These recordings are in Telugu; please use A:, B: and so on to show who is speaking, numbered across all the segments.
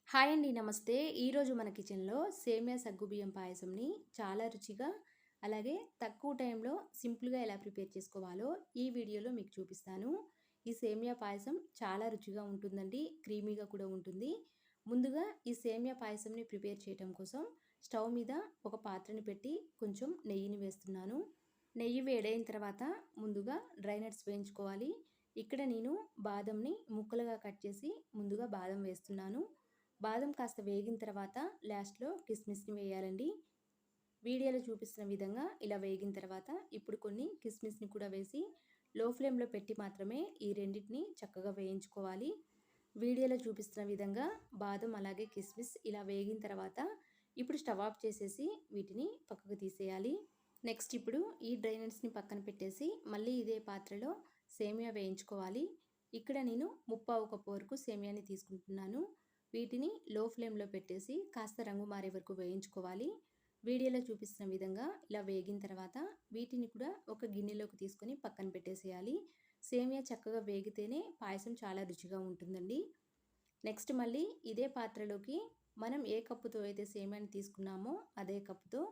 A: హాయ్ అండి, నమస్తే. ఈరోజు మన కిచెన్లో సేమియా సగ్గుబియ్యం పాయసంని చాలా రుచిగా అలాగే తక్కువ టైంలో సింపుల్గా ఎలా ప్రిపేర్ చేసుకోవాలో ఈ వీడియోలో మీకు చూపిస్తాను. ఈ సేమియా పాయసం చాలా రుచిగా ఉంటుందండి, క్రీమీగా కూడా ఉంటుంది. ముందుగా ఈ సేమియా పాయసంని ప్రిపేర్ చేయడం కోసం స్టవ్ మీద ఒక పాత్రని పెట్టి కొంచెం నెయ్యిని వేస్తున్నాను. నెయ్యి వేడైన తర్వాత ముందుగా డ్రై నట్స్ వేయించుకోవాలి. ఇక్కడ నేను బాదంని ముక్కలుగా కట్ చేసి ముందుగా బాదం వేస్తున్నాను. బాదం కాస్త వేగిన తర్వాత లాస్ట్లో కిస్మిస్ని వేయాలండి. వీడియోలో చూపిస్తున్న విధంగా ఇలా వేగిన తర్వాత ఇప్పుడు కొన్ని కిస్మిస్ని కూడా వేసి లో ఫ్లేమ్లో పెట్టి మాత్రమే ఈ రెండింటిని చక్కగా వేయించుకోవాలి. వీడియోలో చూపిస్తున్న విధంగా బాదం అలాగే కిస్మిస్ ఇలా వేగిన తర్వాత ఇప్పుడు స్టవ్ ఆఫ్ చేసేసి వీటిని పక్కకు తీసేయాలి. నెక్స్ట్ ఇప్పుడు ఈ డ్రై నట్స్ని పక్కన పెట్టేసి మళ్ళీ ఇదే పాత్రలో సేమియా వేయించుకోవాలి. ఇక్కడ నేను 1/2 కప్పు వరకు సేమియాని తీసుకుంటున్నాను. వీటిని లో ఫ్లేమ్లో పెట్టేసి కాస్త రంగు మారే వరకు వేయించుకోవాలి. వీడియోలో చూపిస్తున్న విధంగా ఇలా వేగిన తర్వాత వీటిని కూడా ఒక గిన్నెలోకి తీసుకొని పక్కన పెట్టేసేయాలి. సేమియా చక్కగా వేగితేనే పాయసం చాలా రుచిగా ఉంటుందండి. నెక్స్ట్ మళ్ళీ ఇదే పాత్రలోకి మనం ఏ కప్పుతో అయితే సేమియాని తీసుకున్నామో అదే కప్పుతో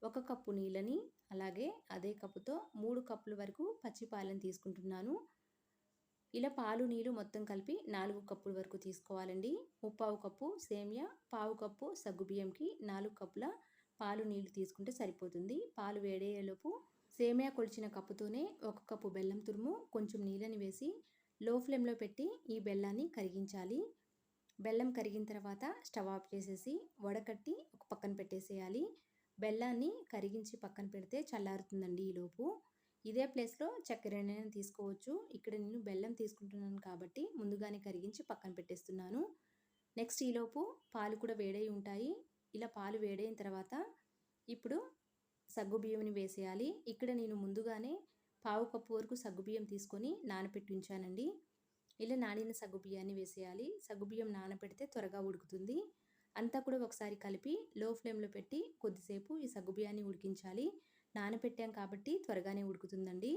A: 1 కప్పు నీళ్ళని అలాగే అదే కప్పుతో 3 కప్పుల వరకు పచ్చి పాలను తీసుకుంటున్నాను. ఇలా పాలు నీళ్ళు మొత్తం కలిపి 4 కప్పుల వరకు తీసుకోవాలండి. 1/2 కప్పు సేమియా, 1/2 కప్పు సగ్గుబియ్యంకి 4 కప్పుల పాలు నీళ్ళు తీసుకుంటే సరిపోతుంది. పాలు వేడయ్యేలోపు సేమియా కొలిచిన కప్పుతోనే 1 కప్పు బెల్లం తురుము, కొంచెం నీళ్ళని వేసి లో ఫ్లేమ్లో పెట్టి ఈ బెల్లాన్ని కరిగించాలి. బెల్లం కరిగిన తర్వాత స్టవ్ ఆఫ్ చేసేసి వడకట్టి ఒక పక్కన పెట్టేసేయాలి. బెల్లాన్ని కరిగించి పక్కన పెడితే చల్లారుతుందండి ఈలోపు. ఇదే ప్లేస్లో చక్కెరనైనా తీసుకోవచ్చు. ఇక్కడ నేను బెల్లం తీసుకుంటున్నాను కాబట్టి ముందుగానే కరిగించి పక్కన పెట్టేస్తున్నాను. నెక్స్ట్ ఈలోపు పాలు కూడా వేడై ఉంటాయి. ఇలా పాలు వేడైన తర్వాత ఇప్పుడు సగ్గుబియ్యంని వేసేయాలి. ఇక్కడ నేను ముందుగానే 1/2 కప్పు వరకు సగ్గుబియ్యం తీసుకొని నానపెట్టి ఉంచానండి. ఇలా నానిన సగ్గుబియ్యాన్ని వేసేయాలి. సగ్గుబియ్యం నానపెడితే త్వరగా ఉడుకుతుంది. అంతా కూడా ఒకసారి కలిపి లో ఫ్లేమ్లో పెట్టి కొద్దిసేపు ఈ సగ్గుబియ్యాన్ని ఉడికించాలి. నానపెట్టాం కాబట్టి త్వరగానే ఉడుకుతుందండి.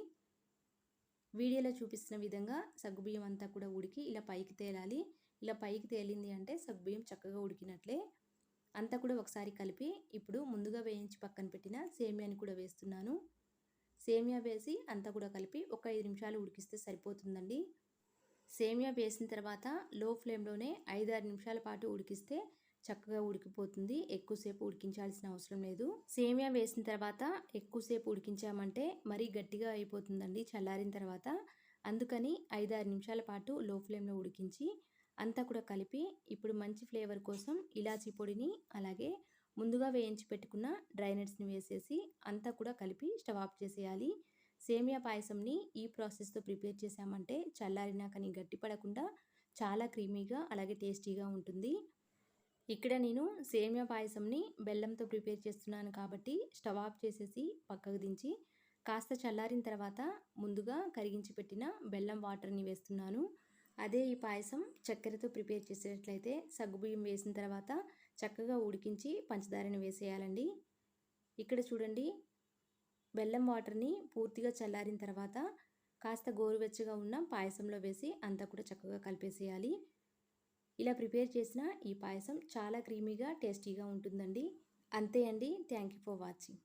A: వీడియోలో చూపిస్తున్న విధంగా సగ్గుబియ్యం అంతా కూడా ఉడికి ఇలా పైకి తేలాలి. ఇలా పైకి తేలింది అంటే సగ్గుబియ్యం చక్కగా ఉడికినట్లే. అంతా కూడా ఒకసారి కలిపి ఇప్పుడు ముందుగా వేయించి పక్కన పెట్టిన సేమియాని కూడా వేస్తున్నాను. సేమియా వేసి అంతా కూడా కలిపి ఒక 5 నిమిషాలు ఉడికిస్తే సరిపోతుందండి. సేమియా వేసిన తర్వాత లో ఫ్లేమ్లోనే 5-6 నిమిషాల పాటు ఉడికిస్తే చక్కగా ఉడికిపోతుంది. ఎక్కువసేపు ఉడికించాల్సిన అవసరం లేదు. సేమియా వేసిన తర్వాత ఎక్కువసేపు ఉడికించామంటే మరీ గట్టిగా అయిపోతుందండి చల్లారిన తర్వాత. అందుకని 5-6 నిమిషాల పాటు లో ఫ్లేమ్లో ఉడికించి అంతా కూడా కలిపి ఇప్పుడు మంచి ఫ్లేవర్ కోసం ఇలాచీ పొడిని అలాగే ముందుగా వేయించి పెట్టుకున్న డ్రై నట్స్ని వేసేసి అంతా కూడా కలిపి స్టవ్ ఆఫ్ చేసేయాలి. సేమియా పాయసంని ఈ ప్రాసెస్తో ప్రిపేర్ చేసామంటే చల్లారినా కానీ గట్టిపడకుండా చాలా క్రీమీగా అలాగే టేస్టీగా ఉంటుంది. ఇక్కడ నేను సేమియా పాయసంని బెల్లంతో ప్రిపేర్ చేస్తున్నాను కాబట్టి స్టవ్ ఆఫ్ చేసేసి పక్కకు దించి కాస్త చల్లారిన తర్వాత ముందుగా కరిగించి పెట్టిన బెల్లం వాటర్ని వేస్తున్నాను. అదే ఈ పాయసం చక్కెరతో ప్రిపేర్ చేసేటట్లయితే సగ్గుబియ్యం వేసిన తర్వాత చక్కగా ఉడికించి పంచదారని వేసేయాలండి. ఇక్కడ చూడండి, బెల్లం వాటర్ని పూర్తిగా చల్లారిన తర్వాత కాస్త గోరువెచ్చగా ఉన్న పాయసంలో వేసి అంతా కూడా చక్కగా కలిపేసేయాలి. ఇలా ప్రిపేర్ చేసిన ఈ పాయసం చాలా క్రీమీగా టేస్టీగా ఉంటుందండి. అంతే అండి. Thank you for watching.